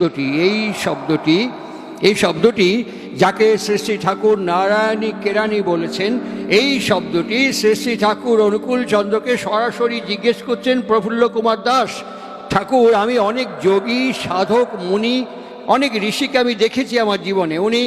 এই শব্দটি যাকে শ্রী শ্রী ঠাকুর নারায়ণী কেরানি বলেছেন, এই শব্দটি শ্রী শ্রী ঠাকুর অনুকূল চন্দ্রকে সরাসরি জিজ্ঞেস করছেন প্রফুল্ল কুমার দাস। ঠাকুর, আমি অনেক যোগী, সাধক, মুনি, অনেক ঋষিকে আমি দেখেছি আমার জীবনে। উনি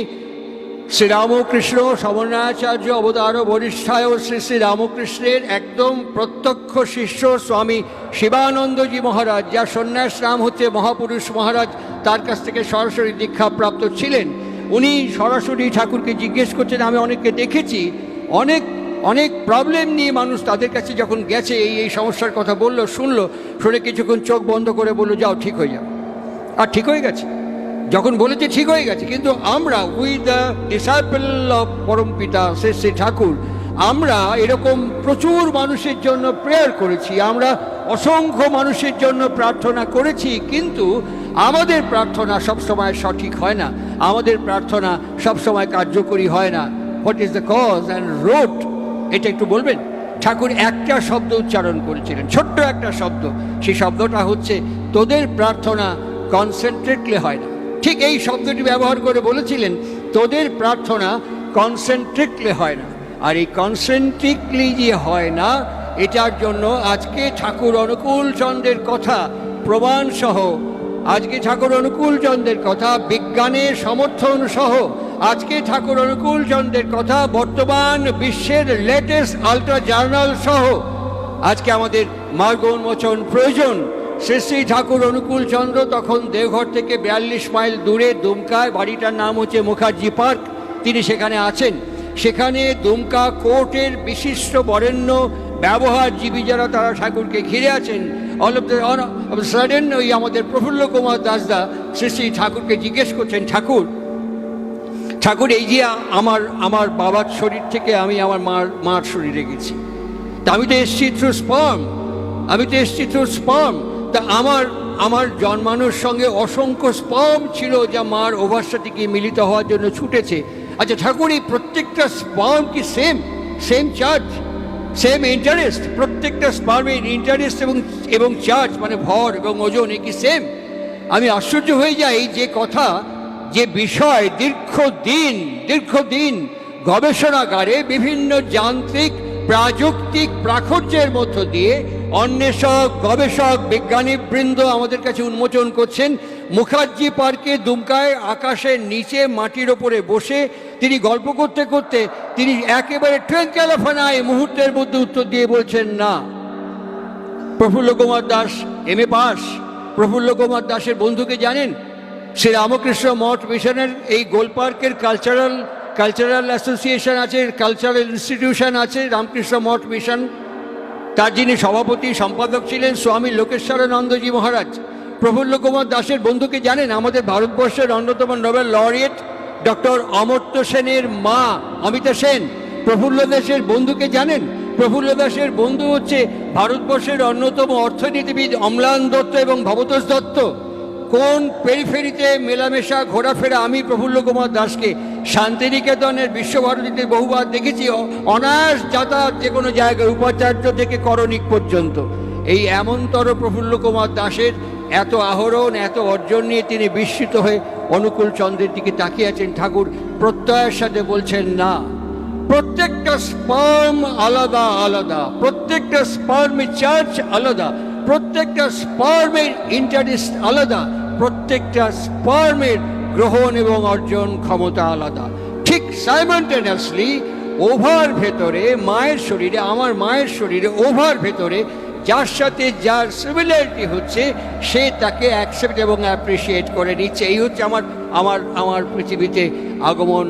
শ্রীরামকৃষ্ণ সমন্বয়াচার্য অবতার বরিষ্ঠায় শ্রী শ্রী রামকৃষ্ণের একদম প্রত্যক্ষ শিষ্য স্বামী শিবানন্দজি মহারাজ, যার সন্ন্যাস নাম হচ্ছে মহাপুরুষ মহারাজ, তার কাছ থেকে সরাসরি দীক্ষাপ্রাপ্ত ছিলেন। উনি সরাসরি ঠাকুরকে জিজ্ঞেস করছেন। আমি অনেককে দেখেছি, অনেক প্রবলেম নিয়ে মানুষ তাদের কাছে যখন গেছে, এই সমস্যার কথা বললো, শুনে কিছুক্ষণ চোখ বন্ধ করে বললো, যাও ঠিক হয়ে যাও। আর ঠিক হয়ে গেছে। যখন বলেছে ঠিক হয়ে গেছে। কিন্তু আমরা উইথ দ্য ডিসাইপল অফ পরমপিতা শ্রী শ্রী ঠাকুর, আমরা এরকম প্রচুর মানুষের জন্য প্রেয়ার করেছি, আমরা অসংখ্য মানুষের জন্য প্রার্থনা করেছি, কিন্তু আমাদের প্রার্থনা সবসময় সঠিক হয় না, আমাদের প্রার্থনা সবসময় কার্যকরী হয় না। What is the cause and root, এটা একটু বলবেন? ঠাকুর একটা শব্দ উচ্চারণ করেছিলেন, ছোট্ট একটা শব্দ। সেই শব্দটা হচ্ছে, তোদের প্রার্থনা কনসেন্ট্রেটলি হয় না। ঠিক এই শব্দটি ব্যবহার করে বলেছিলেন, তোদের প্রার্থনা কনসেন্ট্রিকলি হয় না। আর এই কনসেন্ট্রিকলি যে হয় না, এটার জন্য আজকে ঠাকুর অনুকূল চন্দ্রের কথা প্রমাণ সহ, আজকে ঠাকুর অনুকূল চন্দ্রের কথা বিজ্ঞানের সমর্থন সহ, আজকে ঠাকুর অনুকূল চন্দ্রের কথা বর্তমান বিশ্বের লেটেস্ট আল্ট্রা জার্নাল সহ আজকে আমাদের মার্গ উন্মোচন প্রয়োজন। শ্রী শ্রী ঠাকুর অনুকূল চন্দ্র তখন দেওঘর থেকে 42 মাইল দূরে দুমকায়, বাড়িটার নাম হচ্ছে মুখার্জি পার্ক, তিনি সেখানে আছেন। সেখানে দুমকা কোর্টের বিশিষ্ট বরেণ্য ব্যবহারজীবী যারা, তারা ঠাকুরকে ঘিরে আছেন। অল অফ দ্য সাডেন ওই আমাদের প্রফুল্ল কুমার দাসদা শ্রী শ্রী ঠাকুরকে জিজ্ঞেস করছেন, ঠাকুর এই যে আমার বাবার শরীর থেকে আমি আমার মার শরীরে গেছি, তা আমি তো এসছি থ্রু স্পার্ম, তা আমার জন্মানোর সঙ্গে অসংখ্য স্পার্ম ছিল যা মার ওভারসাটিকে মিলিত হওয়ার জন্য ছুটেছে। আচ্ছা ঠাকুর, এই প্রত্যেকটা স্পার্ম কি সেম চার্জ, সেম ইন্টারেস্ট? প্রত্যেকটা স্পার্মের ইন্টারেস্ট এবং চার্জ মানে ভর এবং ওজন কি সেম? আমি আশ্চর্য হয়ে যাই যে কথা, যে বিষয় দীর্ঘদিন গবেষণাগারে বিভিন্ন যান্ত্রিক প্রাযুক্তিক প্রাচুর্যের মধ্য দিয়ে অন্বেষক, গবেষক, বিজ্ঞানীবৃন্দ আমাদের কাছে উন্মোচন করছেন। মুখার্জি পার্কে দুমকায় আকাশের নিচে মাটির ওপরে বসে তিনি গল্প করতে করতে তিনি একেবারে টুইঙ্কেল অফ অ্যান আই মুহূর্তের মধ্যে উত্তর দিয়ে বলছেন, না। Prafulla Kumar Das MA pass. প্রফুল্ল কুমার দাসের বন্ধুকে জানেন? শ্রী রামকৃষ্ণ মঠ মিশনের এই গোলপার্কের কালচারাল অ্যাসোসিয়েশন আছে, কালচারাল ইনস্টিটিউশন আছে, রামকৃষ্ণ মঠ মিশন, তার যিনি সভাপতি সম্পাদক ছিলেন স্বামী লোকেশ্বরানন্দজি মহারাজ। প্রফুল্ল কুমার দাসের বন্ধুকে জানেন? আমাদের ভারতবর্ষের অন্যতম নোবেল লরিয়েট ডক্টর অমর্ত্য সেনের মা অমিতা সেন। প্রফুল্ল দাসের বন্ধুকে জানেন? প্রফুল্ল দাসের বন্ধু হচ্ছে ভারতবর্ষের অন্যতম অর্থনীতিবিদ অম্লান দত্ত এবং ভবতোষ দত্ত। কোন পেরিফেরিতে মেলামেশা ঘোরাফেরা! আমি প্রফুল্ল কুমার দাসকে শান্তিনিকেতনের বিশ্বভারতীতে বহুবার দেখেছি, অনায়াস যাতায়াত যে কোনো জায়গায়, উপাচার্য থেকে করণিক পর্যন্ত। এই এমনতর প্রফুল্ল কুমার দাসের এত আহরণ, এত অর্জন নিয়ে তিনি বিস্মিত হয়ে অনুকূল চন্দ্রের দিকে তাকিয়ে আছেন। ঠাকুর প্রত্যয়ের সাথে বলছেন, না, প্রত্যেকটা স্পার্ম আলাদা আলাদা, প্রত্যেকটা স্পার্মের চার্জ আলাদা, প্রত্যেকটা স্পার্মের ইন্টারেস্ট আলাদা, প্রত্যেকটা স্পার্মের গ্রহণ এবং অর্জন ক্ষমতা আলাদা। ঠিক সাইমultaneously ওভার ভেতরে মায়ের শরীরে, আমার মায়ের শরীরে ওভার ভেতরে যার সাথে যার সিমিলারিটি হচ্ছে, সে তাকে অ্যাকসেপ্ট এবং অ্যাপ্রিসিয়েট করে নিচ্ছে। এই হচ্ছে আমার পৃথিবীতে আগমন,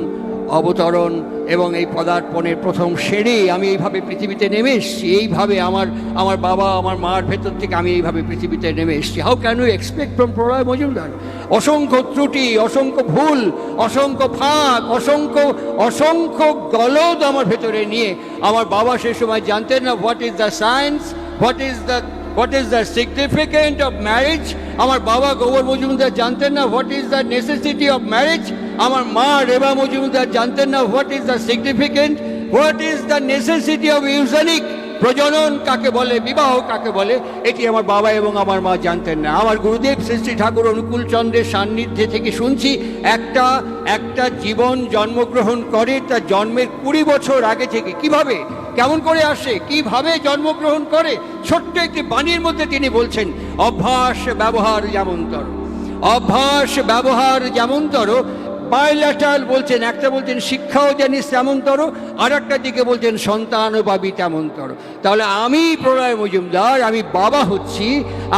অবতরণ এবং এই পদার্পণের প্রথম সিঁড়ি। আমি এইভাবে পৃথিবীতে নেমে এসেছি, এইভাবে আমার বাবা আমার মার ভেতর থেকে আমি এইভাবে পৃথিবীতে নেমে এসেছি। How can you expect from Pralay Majumdar? অসংখ্য ত্রুটি, অসংখ্য ভুল, অসংখ্য ফাঁক, অসংখ্য গলদ আমার ভেতরে নিয়ে আমার বাবা সে সময় জানতেন না what is the science, what is the significant of marriage. আমার বাবা গোবর মজুমদার জানতেন না what is the necessity of marriage. আমার মা রেবা মজুমদার জানতেন না what is the significant, what is the necessity of eugenic. প্রজনন কাকে বলে, বিবাহ কাকে বলে, এটি আমার বাবা এবং আমার মা জানতেন না। আমার গুরুদেব শ্রী শ্রী ঠাকুর অনুকূল চন্দ্রের সান্নিধ্যে থেকে শুনছি একটা জীবন জন্মগ্রহণ করে তার জন্মের 20 বছর আগে থেকে। কিভাবে, কেমন করে আসে, কিভাবে জন্মগ্রহণ করে, ছোট্ট একটি বাণীর মধ্যে তিনি বলছেন, অভ্যাস ব্যবহার যেমনতর, অভ্যাস ব্যবহার যেমনতর। বায়োল্যাটারাল বলছেন, একটা বলছেন শিক্ষাও জানিস তেমনতর, আর একটা দিকে বলছেন সন্তানও পাবি তেমনতর। তাহলে আমি প্রলয় মজুমদার, আমি বাবা হচ্ছি,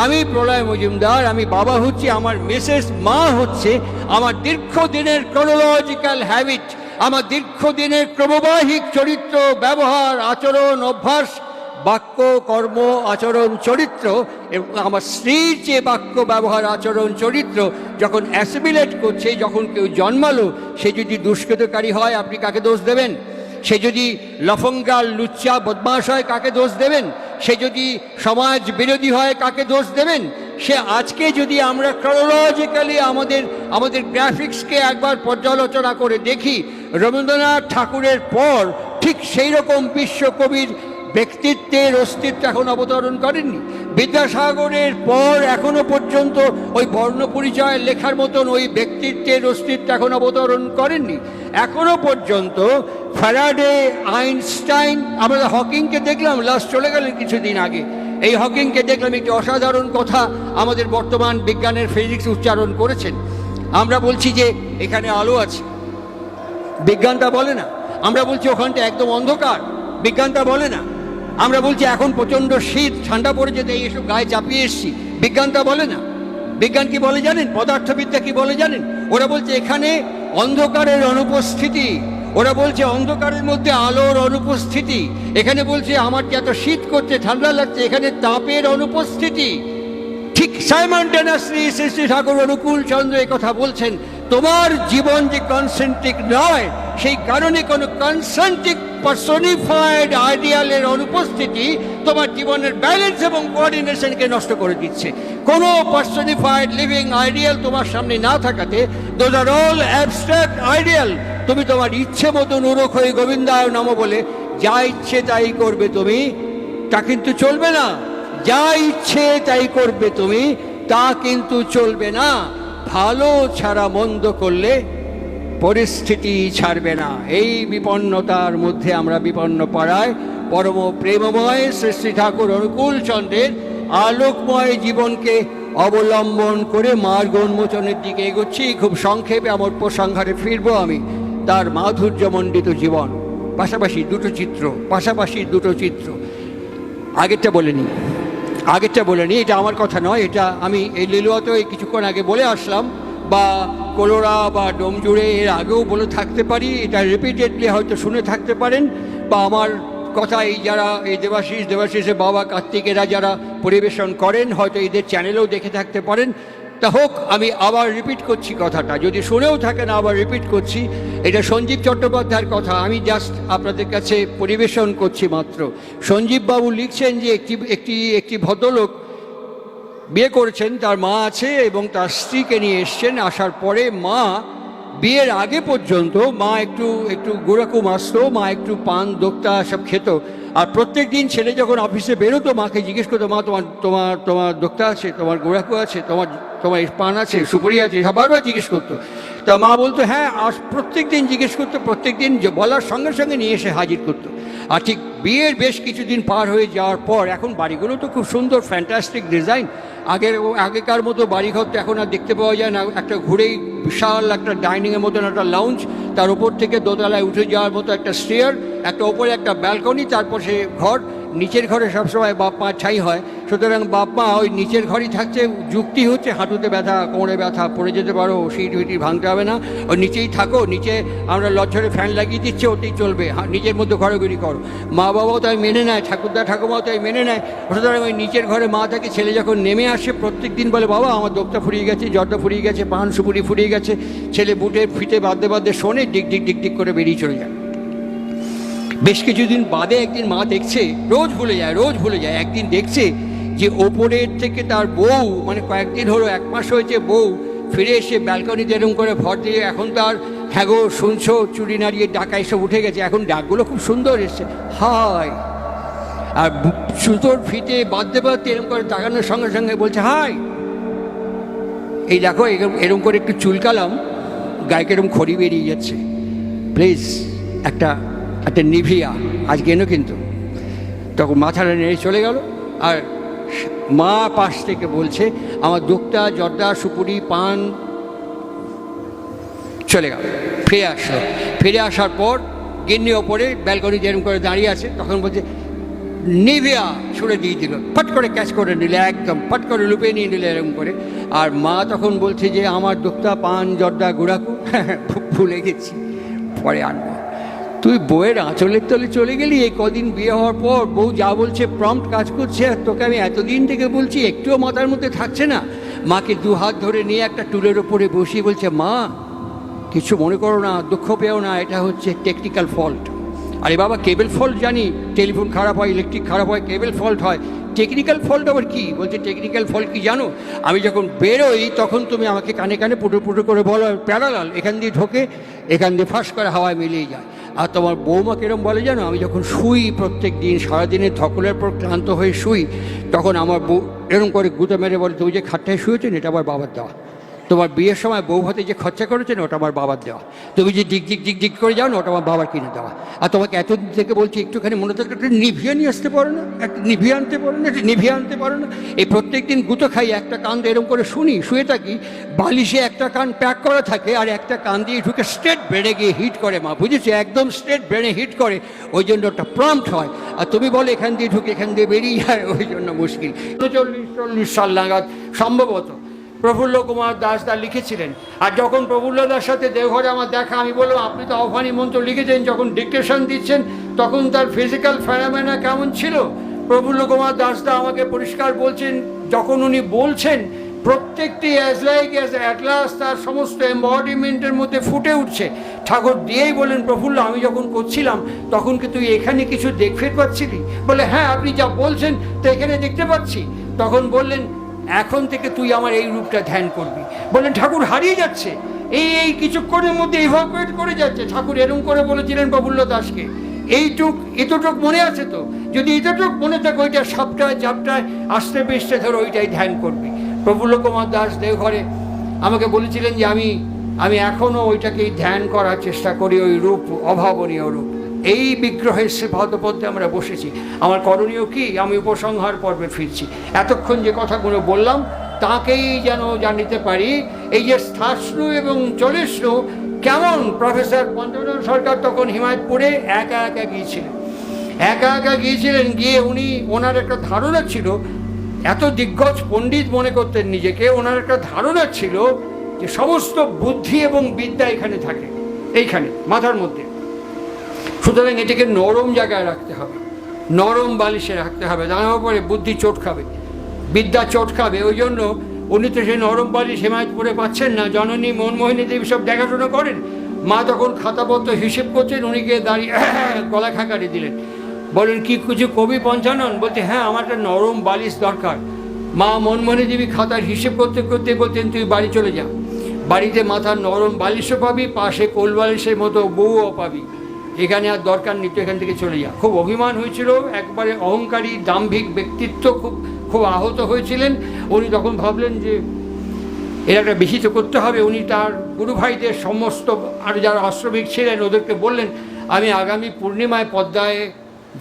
আমি প্রলয় মজুমদার, আমি বাবা হচ্ছি, আমার মিসেস মা হচ্ছে, আমার দীর্ঘদিনের ক্রোনোলজিক্যাল হ্যাবিট, আমার দীর্ঘদিনের ক্রমবাহিক চরিত্র, ব্যবহার, আচরণ, অভ্যাস, বাক্য, কর্ম, আচরণ, চরিত্র, এবং আমার স্ত্রীর যে বাক্য, ব্যবহার, আচরণ, চরিত্র যখন অ্যাসিমিলেট করছে, যখন কেউ জন্মালো সে যদি দুষ্কৃতকারী হয় আপনি কাকে দোষ দেবেন? সে যদি লফঙ্গাল, লুচ্চা, বদমাশ হয় কাকে দোষ দেবেন? সে যদি সমাজ বিরোধী হয় কাকে দোষ দেবেন? সে আজকে যদি আমরা ক্রোনোলজিক্যালি আমাদের গ্রাফিক্সকে একবার পর্যালোচনা করে দেখি, রবীন্দ্রনাথ ঠাকুরের পর ঠিক সেই রকম বিশ্বকবির ব্যক্তিত্বের অস্তিত্ব এখন অবতরণ করেননি। বিদ্যাসাগরের পর এখনো পর্যন্ত ওই বর্ণ পরিচয় লেখার মতন ওই ব্যক্তিত্বের অস্তিত্ব এখন অবতরণ করেননি। এখনো পর্যন্ত ফ্যারাডে, আইনস্টাইন, আমরা হকিংকে দেখলাম, লাস্ট চলে গেলেন কিছুদিন আগে, এই হকিংকে দেখলাম একটি অসাধারণ কথা আমাদের বর্তমান বিজ্ঞানের ফিজিক্স উচ্চারণ করেছেন। আমরা বলছি যে এখানে আলো আছে, বিজ্ঞানটা বলে না। আমরা বলছি ওখানটা একদম অন্ধকার, বিজ্ঞানটা বলে না। আমরা বলছি এখন প্রচণ্ড শীত, ঠান্ডা পড়েছে, তাই এসব গায়ে চাপিয়ে এসছি, বিজ্ঞানটা বলে না। বিজ্ঞান কি বলে জানেন? পদার্থবিদ্যা কি বলে জানেন? ওরা বলছে এখানে অন্ধকারের অনুপস্থিতি, ওরা বলছে অন্ধকারের মধ্যে আলোর অনুপস্থিতি, এখানে বলছে আমার যে এত শীত করছে, ঠান্ডা লাগছে, এখানে তাপের অনুপস্থিতি। ঠিক সাইমনটেনাসলি শ্রী শ্রী ঠাকুর অনুকূল চন্দ্র এই কথা বলছেন, তোমার জীবন যে কনসেন্ট্রিক নয়, সেই কারণে কোনো কনসেন্ট্রিক পার্সনিফাইড আইডিয়ালের অনুপস্থিতি তোমার জীবনের ব্যালেন্স এবং কোঅর্ডিনেশনকে নষ্ট করে দিচ্ছে। কোনো পার্সনিফাইড লিভিং আইডিয়াল তোমার সামনে না থাকাতে, those are all abstract ideal. তুমি তোমার ইচ্ছে মতো নুরক হয়ে গোবিন্দায় নমঃ বলে যা ইচ্ছে তাই করবে তুমি, তা কিন্তু চলবে না। যা ইচ্ছে তাই করবে তুমি, তা কিন্তু চলবে না। ভালো ছাড়া মন্দ করলে পরিস্থিতি ছাড়বে না। এই বিপন্নতার মধ্যে আমরা বিপন্ন পাড়ায় পরম প্রেমময় শ্রী শ্রী ঠাকুর অনুকূল চন্দ্রের আলোকময় জীবনকে অবলম্বন করে মার্গ উন্মোচনের দিকে এগোচ্ছি। খুব সংক্ষেপে আমার উপসংহারে ফিরবো আমি। তার মাধুর্যমণ্ডিত জীবন, পাশাপাশি দুটো চিত্র। আগেরটা বলেনি, এটা আমার কথা নয়, এটা আমি এই লিলুয়াতে কিছুক্ষণ আগে বলে আসলাম, বা কলোরা বা ডোমজুড়ে এর আগেও বলে থাকতে পারি, এটা রিপিটেডলি হয়তো শুনে থাকতে পারেন, বা আমার কথা এই যারা এই দেবাশিসের বাবা কার্তিকেরা যারা পরিবেশন করেন হয়তো এদের চ্যানেলেও দেখে থাকতে পারেন। তা হোক, আমি আবার রিপিট করছি কথাটা, যদি শুনেও থাকেন আবার রিপিট করছি। এটা সঞ্জীব চট্টোপাধ্যায়ের কথা, আমি জাস্ট আপনাদের কাছে পরিবেশন করছি মাত্র। সঞ্জীববাবু লিখছেন যে একটি ভদ্রলোক বিয়ে করেছেন, তার মা আছে এবং তার স্ত্রীকে নিয়ে এসছেন। আসার পরে মা, বিয়ের আগে পর্যন্ত মা একটু গুড়াকু মাসতো, মা একটু পান দোক্তা সব খেত। আর প্রত্যেক দিন ছেলে যখন অফিসে বেরোতো মাকে জিজ্ঞেস করতো, মা তোমার দোক্তা আছে, তোমার গুড়াকু আছে, তোমার পান আছে, সুপুরি আছে, বারবার জিজ্ঞেস করতো। তা মা বলতো হ্যাঁ, আর প্রত্যেক দিন জিজ্ঞেস করতো, প্রত্যেক দিন বলার সঙ্গে সঙ্গে নিয়ে এসে হাজির করতো। আর ঠিক বিয়ের বেশ কিছুদিন পার হয়ে যাওয়ার পর, এখন বাড়িগুলো তো খুব সুন্দর, ফ্যান্টাস্টিক ডিজাইন। আগেকার মতো বাড়িঘর তো এখন আর দেখতে পাওয়া যায় না। একটা ঘুরেই বিশাল একটা ডাইনিংয়ের মতন একটা লাউঞ্জ, তার উপর থেকে দোতলায় উঠে যাওয়ার মতো একটা স্টেয়ার, একটা ওপরে একটা ব্যালকনি, তারপর সে ঘর। নিচের ঘরে সবসময় বাপ মা ছাই হয়, সুতরাং বাপ মা ওই নিচের ঘরই থাকছে। যুক্তি হচ্ছে হাঁটুতে ব্যথা, কোমরে ব্যথা, পড়ে যেতে পারো, সিট ভিটি ভাঙতে হবে না, ওই নিচেই থাকো, নিচে আমরা লজ্জরে ফ্যান লাগিয়ে দিচ্ছি, ওতেই চলবে, নিজের মধ্যে ঘোরাঘুরি করো। মা বাবাও তাই মেনে নেয়, ঠাকুরদা ঠাকুমাও তাই মেনে নেয়। সুতরাং ওই নিচের ঘরে মা থাকে। ছেলে যখন নেমে আসে প্রত্যেক দিন বলে, বাবা আমার দোক্তা ফুরিয়ে গেছে, জর্দা ফুরিয়ে গেছে, পান সুপুরি ফুরিয়ে গেছে। ছেলে বুটের ফিতে বাঁধতে শোনে, ডিক ডিক ডিক ডিক করে বেরিয়ে চলে যায়। বেশ কিছুদিন বাদে একদিন মা দেখছে, রোজ ভুলে যায়, একদিন দেখছে যে ওপরের থেকে তার বউ, মানে কয়েকদিন হলো, 1 মাস হয়েছে, বউ ফিরে এসে ব্যালকনিতে এরকম করে ভর দিয়ে, এখন তার হ্যাঁ গো শুনছো, চুরি নাড়িয়ে ডাকা এসব উঠে গেছে, এখন ডাকগুলো খুব সুন্দর এসছে। হায়, আর সুতোর ফিতে বাঁধতে বাঁধতে এরকম করে তাকানোর সঙ্গে সঙ্গে বলছে, হাই, এই দেখো এরকম করে একটু চুলকালাম, গায়ে এরকম খড়ি বেরিয়ে যাচ্ছে, প্লিজ একটা নিভিয়া আজকে এনো কিন্তু। তখন মাথাটা নেড়ে চলে গেল। আর মা পাশ থেকে বলছে, আমার দুঃখটা জর্দা সুপুরি পান চলে গেল। ফিরে আসার পর গিন্নি ওপরে ব্যালকনি যেরকম করে দাঁড়িয়ে আছে, তখন বলছে নিভিয়া ছুড়ে দিয়ে দিল, ফট করে ক্যাচ করে নিলে, একদম ফট করে লুপে নিয়ে নিলে এরকম করে। আর মা তখন বলছে যে আমার দুঃখটা পান জর্দা গুড়াকু ভুলে গেছি, পরে আনবো। তুই বউয়ের আঁচলের তলে চলে গেলি, এই কদিন বিয়ে হওয়ার পর বউ যা বলছে প্রম্পট কাজ করছে, আর তোকে আমি এতদিন থেকে বলছি, একটুও মাথার মধ্যে থাকছে না। মাকে দু হাত ধরে নিয়ে একটা টুলের ওপরে বসিয়ে বলছে, মা কিছু মনে করো না, দুঃখ পেও না, এটা হচ্ছে টেকনিক্যাল ফল্ট। আরে বাবা, কেবল ফল্ট জানি, টেলিফোন খারাপ হয়, ইলেকট্রিক খারাপ হয়, কেবল ফল্ট হয়, টেকনিক্যাল ফল্ট আবার কি? বলছে টেকনিক্যাল ফল্ট কি জানো, আমি যখন বেরোই তখন তুমি আমাকে কানে কানে পুটো পুটো করে বলো প্যারালাল, এখান দিয়ে ঢোকে, এখান দিয়ে ফাঁস করে হাওয়ায় মিলিয়ে যায়। আর তোমার বৌমা কিরম বলে জানো, আমি যখন শুই প্রত্যেক দিন সারাদিনের ধকলের পর ক্লান্ত হয়ে শুই, তখন আমার বউ এরকম করে গুঁতো মেরে বলে, তুমি যে খাটটায় শুয়েছেন এটা আমার বাবার দেওয়া, তোমার বিয়ের সময় বউ ভাতে যে খরচা করেছেন ওটা আমার বাবার দেওয়া, তুমি যে ডিগ করে যাও না ওটা আমার বাবার কিনে দেওয়া। আর তোমাকে এতদিন থেকে বলছি একটুখানি মনে থাকলে একটা নিভিয়া নিয়ে আসতে পারো না, একটা নিভিয়া আনতে পারো না, একটা নিভিয়া আনতে পারো না। এই প্রত্যেক দিন গুঁতো খাই, একটা কান দিয়ে এরকম করে শুনি, শুয়ে থাকি, বালিশে একটা কান প্যাক করা থাকে আর একটা কান দিয়ে ঢুকে স্ট্রেট ব্রেনে গিয়ে হিট করে, মা বুঝেছি, একদম স্ট্রেট ব্রেনে হিট করে, ওই জন্য ওটা প্রম্পট হয়। আর তুমি বলো এখান দিয়ে ঢুকে এখান দিয়ে বেরিয়ে যায়, ওই জন্য মুশকিল। 39-40 সাল নাগাদ সম্ভবত প্রফুল্ল কুমার দাসদা লিখেছিলেন। আর যখন প্রফুল্ল দাস সাথে দেওঘরে আমার দেখা, আমি বললাম আপনি তো আহ্বানী মন্ত্র লিখেছেন, যখন ডিকটেশন দিচ্ছেন তখন তার ফিজিক্যাল ফেনোমেনা কেমন ছিল? প্রফুল্ল কুমার দাসদা আমাকে পরিষ্কার বলছেন, যখন উনি বলছেন প্রত্যেকটি অ্যাজ লাইক অ্যাজ অ্যাটলাস তার সমস্ত এম্বডিমেন্টের মধ্যে ফুটে উঠছে। ঠাকুর দিয়েই বলেন, প্রফুল্ল আমি যখন করছিলাম তখন কি তুই এখানে কিছু দেখতে পাচ্ছিলি? বলে হ্যাঁ, আপনি যা বলছেন তো এখানে দেখতে পাচ্ছি। তখন বললেন, এখন থেকে তুই আমার এই রূপটা ধ্যান করবি। বললেন ঠাকুর হারিয়ে যাচ্ছে, এই কিছুক্ষণের মধ্যে ইভাকুয়েট করে যাচ্ছে। ঠাকুর এরকম করে বলেছিলেন প্রফুল্ল দাসকে, এতটুক মনে আছে তো? যদি এতটুক মনে থাকে, ওইটা সবটায় জাপটায় আস্তে পেস্তে ধরে ওইটাই ধ্যান করবি। প্রফুল্ল কুমার দাস দেওঘরে আমাকে বলেছিলেন যে আমি এখনও ওইটাকেই ধ্যান করার চেষ্টা করি, ওই রূপ, অভাবনীয় রূপ। এই বিগ্রহের সে পদপদ্মে আমরা বসেছি। আমার করণীয় কি? আমি উপসংহার পর্বে ফিরছি। এতক্ষণ যে কথাগুলো বললাম তাকেই যেন জানিতে পারি, এই যে স্থাশ্রু এবং চলিষ্ণু কেমন। প্রফেসর পঞ্চনন সরকার তখন হিমায়তপুরে একা গিয়েছিলেন। গিয়ে ওনার একটা ধারণা ছিল, এত দিগ্গজ পণ্ডিত মনে করতেন নিজেকে, ওনার একটা ধারণা ছিল যে সমস্ত বুদ্ধি এবং বিদ্যা এখানে থাকে, এইখানে মাথার মধ্যে। সুতরাং এটাকে নরম জায়গায় রাখতে হবে, নরম বালিশে রাখতে হবে, জানার পরে বুদ্ধি চোট খাবে, বিদ্যা চোট খাবে। ওই জন্য উনি তো সেই নরম বালিশ হিমায়তপুরে পাচ্ছেন না। জননী মনমোহিনী দেবী সব দেখাশোনা করেন। মা তখন খাতাপত্র হিসেব করছেন, উনি গিয়ে দাঁড়িয়ে গলা খাকারি দিলেন, বলেন কি কিছু কবি পঞ্চানন? বলতে হ্যাঁ, আমার একটা নরম বালিশ দরকার। মা মনমোহিনী দেবী খাতার হিসেব করতে করতে বলতেন, তুই বাড়ি চলে যা, বাড়িতে মাথার নরম বালিশও পাবি, পাশে কোল বালিশের মতো বউও পাবি, এখানে আর দরকার নেই, তো এখান থেকে চলে যা। খুব অভিমান হয়েছিল, একবারে অহংকারী দাম্ভিক ব্যক্তিত্ব, খুব আহত হয়েছিলেন উনি। তখন ভাবলেন যে এর একটা বিহিত করতে হবে। উনি তার গুরু ভাইদের সমস্ত আর যারা আশ্রমিক ছিলেন ওদেরকে বললেন, আমি আগামী পূর্ণিমায় পদ্মায়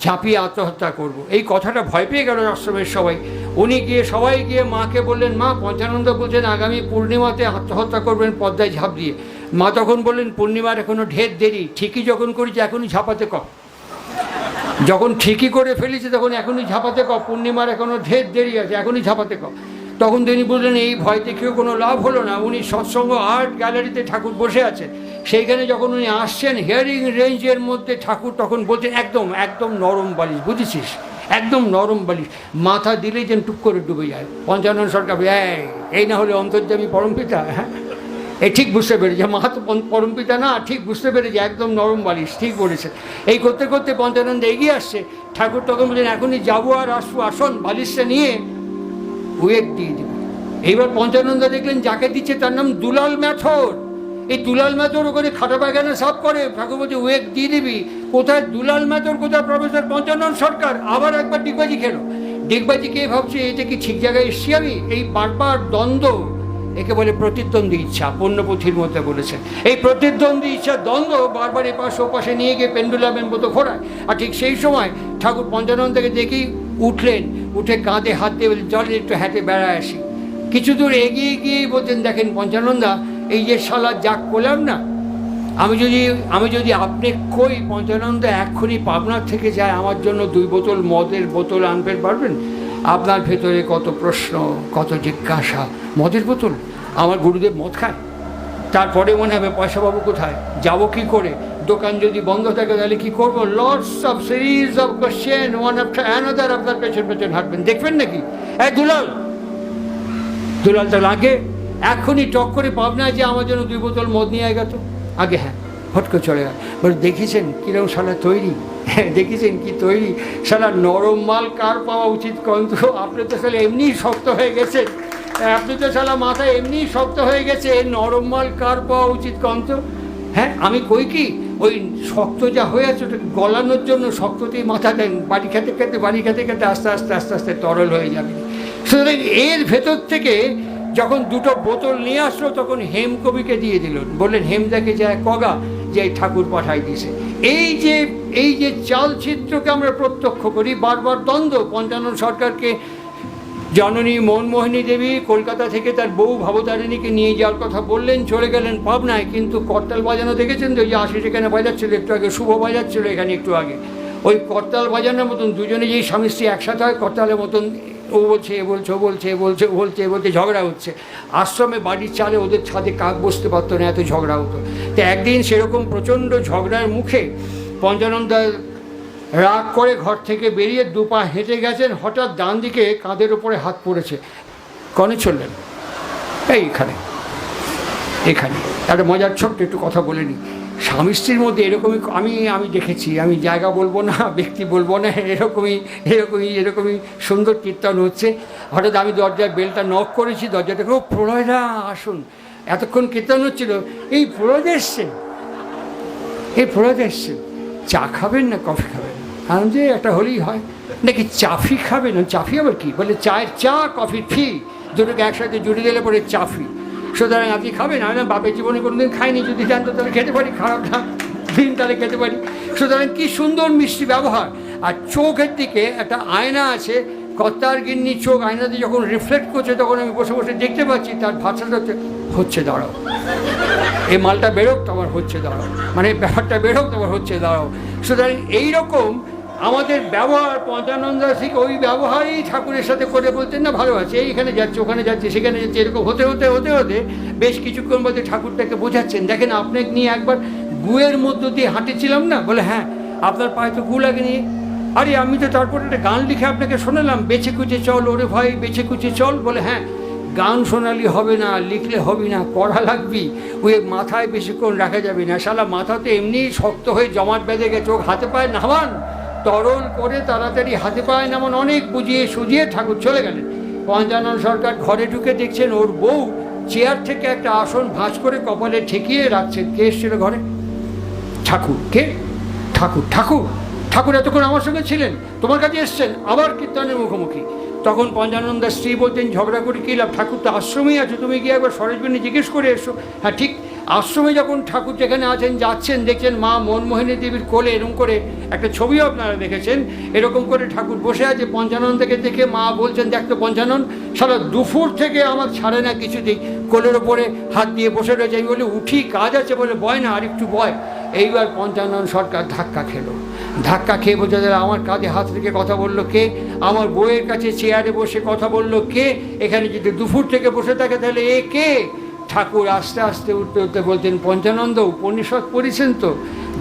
ঝাঁপিয়ে আত্মহত্যা করব। এই কথাটা ভয় পেয়ে গেল আশ্রমের সবাই। উনি সবাই গিয়ে মাকে বললেন, মা পঞ্চানন্দ বলছেন আগামী পূর্ণিমাতে আত্মহত্যা করবেন পদ্মায় ঝাঁপ দিয়ে। মা তখন বললেন, পূর্ণিমার এখনো ঢের দেরি, ঠিকই যখন করেছি এখনই ঝাঁপাতে কর, যখন ঠিকই করে ফেলেছে তখন এখনই ঝাঁপাতে কর, পূর্ণিমার এখনো ঢের দেরি আছে, এখনই ঝাঁপাতে কর। তখন তিনি বললেন, এই ভয় দেখেও কোনো লাভ হলো না। উনি সৎসঙ্গ আর্ট গ্যালারিতে ঠাকুর বসে আছেন, সেইখানে যখন উনি আসছেন হিয়ারিং রেঞ্জের মধ্যে ঠাকুর তখন বলছেন, একদম নরম বালিশ, বুঝেছিস, একদম নরম বালিশ, মাথা দিলেই যেন টুক করে ডুবে যায়। পঞ্চানন সরকার, এই না হলে অন্তর্যামী পরমপিতা? হ্যাঁ, এই ঠিক বুঝতে পেরেছে, মা তো পরমপিতা না, ঠিক বুঝতে পেরেছে, একদম নরম বালিশ, ঠিক বলেছে। এই করতে করতে পঞ্চানন্দ এগিয়ে আসছে। ঠাকুর তখন বলছেন, এখনই যাবো আর আসবো, আসুন বালিশটা নিয়ে ওয়েট দিয়ে দেবে। এইবার পঞ্চানন্দ দেখলেন যাকে দিচ্ছে তার নাম দুলাল ম্যাথর। এই দুলাল ম্যাথর ওখানে খাটা পায়খানা সাফ করে। ঠাকুর বলছে ওয়েট দিয়ে দিবি, কোথায় দুলাল মেহতোর, কোথায় প্রফেসর পঞ্চানন সরকার? আবার একবার ডিগবাজি খেলো। ডিগবাজি কে ভাবছে এটা কি ঠিক জায়গায় এসছি আমি? এই বারবার দ্বন্দ্ব, একে বলে প্রতিদ্বন্দ্বী ইচ্ছা, পণ্যপুথির মধ্যে বলেছে। এই প্রতিদ্বন্দ্বী ইচ্ছা দ্বন্দ্ব বারবার এপাশে ওপাশে নিয়ে গিয়ে পেন্ডুলামের মতো ঘোরায়। আর ঠিক সেই সময় ঠাকুর পঞ্চানন্দকে দেখি উঠলেন, উঠে কাঁধে হাত দিয়ে বললেন চল একটু হাতে বেড়ায় আসি। কিছু দূর এগিয়ে গিয়েই বলতেন দেখেন পঞ্চানন্দা, এই যে শালা যাক করলাম না, আমি যদি আপনি কই পঞ্চানন্দা এক্ষুনি পাবনার থেকে যায় আমার জন্য 2 বোতল মদের বোতল আনতে পারবেন? আপনার ভেতরে কত প্রশ্ন, কত জিজ্ঞাসা। মদের বোতল? আমার গুরুদেব মদ খায়? তারপরে মনে হবে পয়সা পাবো কোথায়, যাবো কি করে, দোকান যদি বন্ধ থাকে তাহলে কি করবো? Lots of series of question, one after another আপনার পেছন পেছন হাঁটবেন। দেখবেন নাকি এই দুলাল তো লাগে এক্ষুনি টক করে পাবনা যে আমার জন্য 2 বোতল মদ নিয়ে গেত আগে। হ্যাঁ, হট করে চলে গেল। বলে দেখেছেন কিরকম শালা তৈরি, হ্যাঁ দেখেছেন কি তৈরি, শালা নরম মাল কার পাওয়া উচিত কন্ত? আপনি তো শালা এমনি শক্ত হয়ে গেছেন, আপনি তো শালা মাথা এমনি শক্ত হয়ে গেছে, নরম মাল কার পাওয়া উচিত কন্ত? হ্যাঁ, আমি কই কি ওই শক্ত যা হয়ে আছে ওটা গলানোর জন্য শক্ততেই মাথা দেন, বাড়ি খেতে খেতে আস্তে আস্তে তরল হয়ে যাবে। সুতরাং এর ভেতর থেকে যখন 2টো বোতল নিয়ে আসলো তখন হেমকবিকে দিয়ে দিলেন, বললেন হেমদাকে যায় কগা যে ঠাকুর পাঠাই দিয়েছে। এই যে চালচিত্রকে আমরা প্রত্যক্ষ করি, বারবার দ্বন্দ্ব। পঞ্চানন সরকারকে জননী মনমোহিনী দেবী কলকাতা থেকে তার বউ ভবতারিণীকে নিয়ে যাওয়ার কথা বললেন, চলে গেলেন পাবনায়, কিন্তু করতাল বাজানো দেখেছেন তো, যে আশিস এখানে বাজাচ্ছিল একটু আগে, শুভ বাজাচ্ছিল এখানে একটু আগে, ওই করতাল বাজানোর মতন দুজনে যেই স্বামী স্ত্রী একসাথে হয় করতালের মতন, ও বলছে এ বলছে, ও বলছে এ বলছে, ও বলছে এ বলছে, ঝগড়া হচ্ছে। আশ্রমে বাড়ির চালে ওদের ছাদে কাক বসতে পারতো না, এত ঝগড়া হতো। তো একদিন সেরকম প্রচণ্ড ঝগড়ার মুখে পঞ্চানন্দা রাগ করে ঘর থেকে বেরিয়ে 2 পা হেঁটে গেছেন, হঠাৎ ডান দিকে কাঁধের ওপরে হাত পড়েছে। কনে চললেন? এইখানে একটা মজার ছোট্ট একটু কথা বলে নিই। স্বামী স্ত্রীর মধ্যে এরকমই আমি দেখেছি, আমি জায়গা বলবো না, ব্যক্তি বলবো না, এরকমই সুন্দর কীর্তন হচ্ছে। হঠাৎ আমি দরজার বেলটা নক করেছি, দরজাটা ও প্রলয়দা আসুন। এতক্ষণ কীর্তন হচ্ছিল, এই প্রলয় এসছে, চা খাবেন না কফি খাবেন? আমি যে একটা হলেই হয় নাকি, চাফি খাবেন? চাফি আবার কি? বলে চায়ের চা কফির ফি, দুটোকে একসাথে জুড়ে দিলে পরে চাফি। সুতরাং আপনি খাবেন? আমি না, বাপের জীবনে কোনোদিন খাইনি, যদি জানতো তাহলে খেতে পারি, খারাপ না দিন তাহলে খেতে পারি। সুতরাং কি সুন্দর মিষ্টি ব্যবহার। আর চোখের দিকে একটা আয়না আছে, কর্তার গিন্নি চোখ আয়নাতে যখন রিফ্লেক্ট করছে তখন আমি বসে বসে দেখতে পাচ্ছি তার ভাষাটা হচ্ছে দাঁড়াও, এই মালটা বেরোক তোমার হচ্ছে দাঁড়াও, মানে ব্যাপারটা বেরোক তোমার হচ্ছে দাঁড়াও। সুতরাং এইরকম আমাদের ব্যবহার, পঞ্চানন্দা ঠিক ওই ব্যবহারই ঠাকুরের সাথে করে বলতেন না ভালো আছে, এইখানে যাচ্ছে ওখানে যাচ্ছে সেখানে যাচ্ছে, এরকম হতে বেশ কিছুক্ষণ মধ্যে ঠাকুরটাকে বোঝাচ্ছেন, দেখেন আপনাকে নিয়ে একবার গুয়ের মধ্য দিয়ে হাঁটেছিলাম না? বলে হ্যাঁ, আপনার পায়ে তো গু লাগেনি। আরে আমি তো তারপর একটা গান লিখে আপনাকে শোনালাম, বেছে কুচে চল ওরে ভাই বেছে কুচে চল। বলে হ্যাঁ, গান শোনালি হবে না, লিখলে হবে না, করা লাগবি, ওই মাথায় বেশিক্ষণ রাখা যাবে না, শালা মাথা তো এমনি শক্ত হয়ে জমাট বেঁধে গেছে, চোখ হাতে পায়ে নামান, তরল করে তাড়াতাড়ি হাতে পায়ে নামান, অনেক বুঝিয়ে সুজিয়ে ঠাকুর চলে গেলেন। পঞ্চানন সরকার ঘরে ঢুকে দেখছেন ওর বউ চেয়ার থেকে একটা আসন ভাঁজ করে কপালে ঠেকিয়ে রাখছেন। কে এসেছিল ঘরে? ঠাকুর। কে? ঠাকুর এতক্ষণ আমার সঙ্গে ছিলেন, তোমার কাছে এসছেন, আবার কীর্তনের মুখোমুখি। তখন পঞ্চানন্দার স্ত্রী বলতেন ঝগড়া করে কী লাভ, ঠাকুর তো আশ্রমেই আছে, তুমি গিয়ে একবার সরেজবেনি জিজ্ঞেস করে এসো। হ্যাঁ ঠিক, আশ্রমে যখন ঠাকুর যেখানে আছেন যাচ্ছেন, দেখছেন মা মনমোহিনী দেবীর কোলে এরকম করে একটা ছবিও আপনারা দেখেছেন, এরকম করে ঠাকুর বসে আছে। পঞ্চানন্দকে দেখে মা বলছেন, দেখ তো পঞ্চানন, সারা দুপুর থেকে আমার ছাড়ে না কিছুতেই, কোলের ওপরে হাত দিয়ে বসে রয়েছে। আমি বলি উঠি, কাজ আছে, বলে বয় না, আর একটু বয়। এইবার পঞ্চানন সরকার ধাক্কা খেয়ে বলছে, আমার কাঁধে হাত রেখে কথা বললো কে? আমার বউয়ের কাছে চেয়ারে বসে কথা বললো কে? এখানে যদি দুপুর থেকে বসে থাকে তাহলে এ কে? ঠাকুর আস্তে আস্তে উঠতে বলতেন, পঞ্চানন্দ উপনিষদ পড়েছেন তো,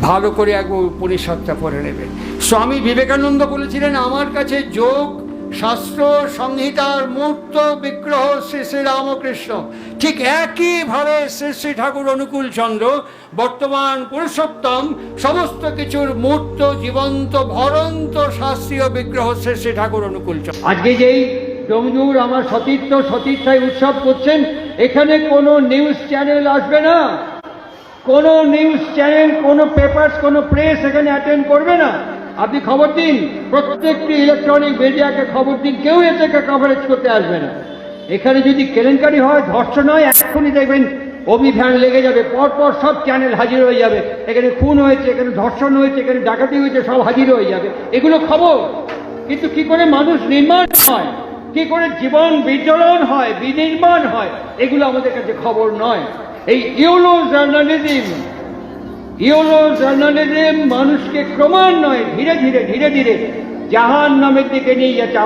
ভালো করে একবার উপনিষদটা পড়ে নেবেন। স্বামী বিবেকানন্দ বলেছিলেন, আমার কাছে যোগ শাস্ত্র সংহিতার মূর্ত বিগ্রহ শ্রী শ্রী রামকৃষ্ণ। ঠিক একইভাবে শ্রী শ্রী ঠাকুর অনুকূল চন্দ্র বর্তমান পুরুষোত্তম, সমস্ত কিছুর মূর্ত জীবন্ত ভরন্ত শাস্ত্রীয় বিগ্রহ শ্রী শ্রী ঠাকুর অনুকূল চন্দ্র। আজকে যেই ডোমজুর আমার সতীর্থায় উৎসব করছেন, এখানে কোনো নিউজ চ্যানেল আসবে না, কোনো নিউজ চ্যানেল, কোনো পেপারস, কোনো প্রেস এখানে অ্যাটেন্ড করবে না। আপনি খবর দিন, প্রত্যেকটি ইলেকট্রনিক মিডিয়াকে খবর দিন, কেউ এটাকে কভারেজ করতে আসবে না। এখানে যদি কেলেঙ্কারি হয়, ধর্ষণ হয়, এখনই দেখবেন অভিযান লেগে যাবে, পরপর সব চ্যানেল হাজির হয়ে যাবে। এখানে খুন হয়েছে, এখানে ধর্ষণ হয়েছে, এখানে ডাকাতি হয়েছে, সব হাজির হয়ে যাবে। এগুলো খবর। কিন্তু কি করে মানুষ নির্মাণ হয়, কি করে জীবন বিজ্বলন হয়, বিনির্মাণ হয়, এগুলো আমাদের কাছে খবর নয়। এই ইউলো জার্নালিজম মানুষকে ক্রমান্বয়ে ধীরে ধীরে জাহান্নামের দিকে নিয়ে যাচ্ছে।